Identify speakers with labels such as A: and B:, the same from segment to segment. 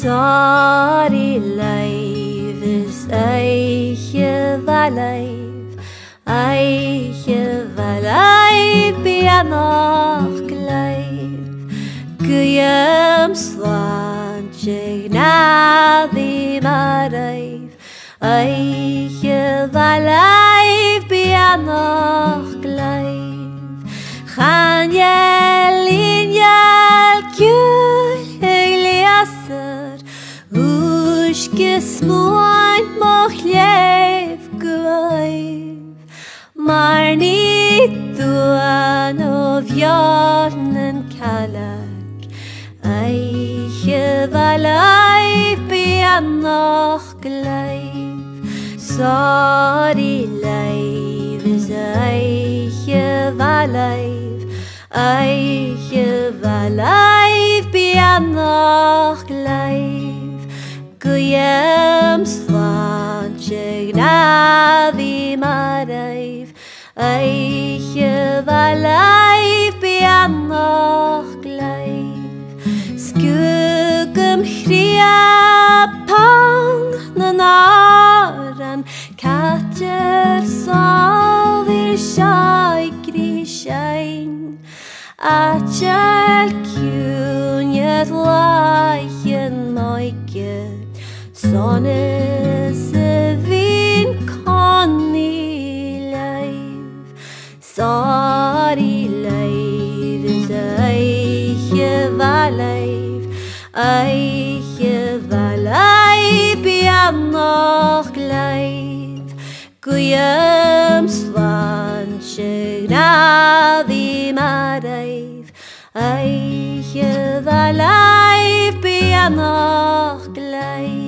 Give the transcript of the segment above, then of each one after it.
A: Sorry leif is eiche va leif bia noch gleif Gwyam slan chig na di mareif Eiche va leif bia noch gleif Chan yel in yel kjul Eliasser Gesmoint moch leef gwaif Maar niet doen of jarnen kalak Eiche va leif bia noch gleif Sorry leif is eiche va leif bia noch gleif Gwyam slan chig na di mareif Eiche va leif bia noch gleif Skugum chria pan na naran Katjer salvir shaikri shain Atjel kjunjet leichen moike Sonne se vin konni leif Sorry leif is eiche va leif bia noch gleif Gwyam slan chig na di mareif Eiche va leif bia noch gleif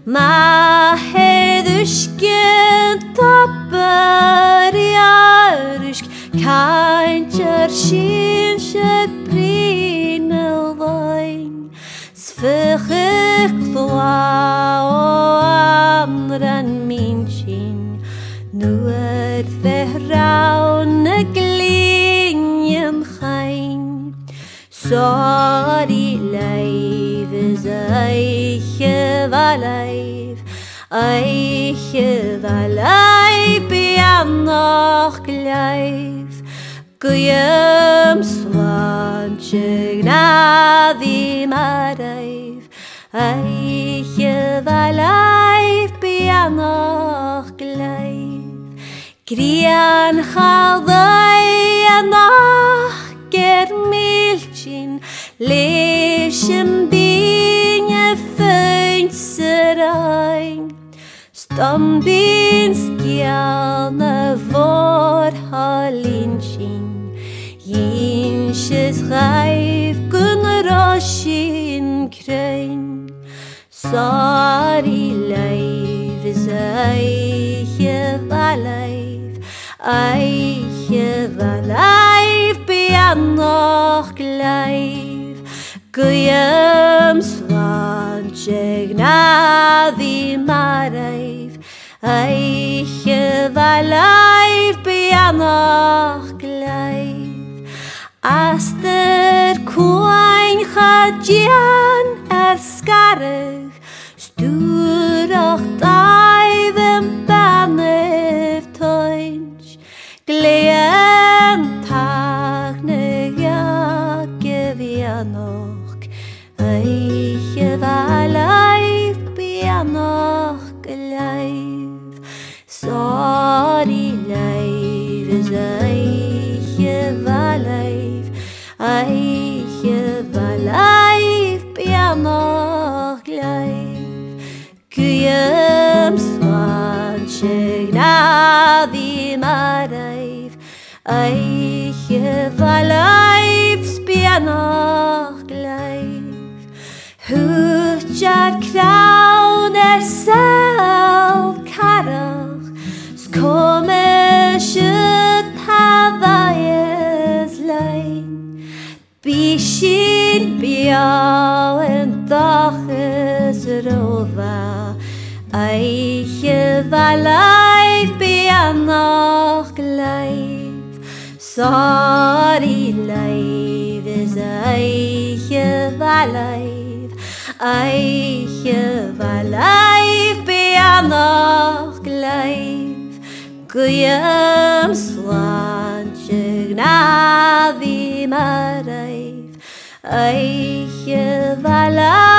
A: Ma hedusken tapper i arusk Kaintjer skinskjøk brinelvain Sføkik thwa og andren min kinn Nu verraune glinjen gein Sorry leif is eiche va leif bia noch gleif Gwyam slan chig na di mareif Eiche va leif bia noch gleif Grian chaldai anach ger milchin Leishem binje föntserein Stambins gjerne vor halinchin Jinsches reif gunroshin krein Sorry leif is eiche va leif bia noch gleif Gwyam slan chig na di mareif Eiche va leif bia noch gleif Aster kwain chadjan skarrig Sturach daivem banef toinch Glean tagne jake via noch Eiche va leif bia noch gleif Sorry leif is eiche va leif bia noch gleif Gwyam slan chig na di mareif Eiche va leif bia noch gleif Hutjar kraun selv karach Skomme skjøtt havaies lein Bishin biau en daches rova Eiche va leif bia noch gleif Sorry leif is eiche va leif Eiche va life be noch gleich Gwyam slanchig na vi mareif Eiche va life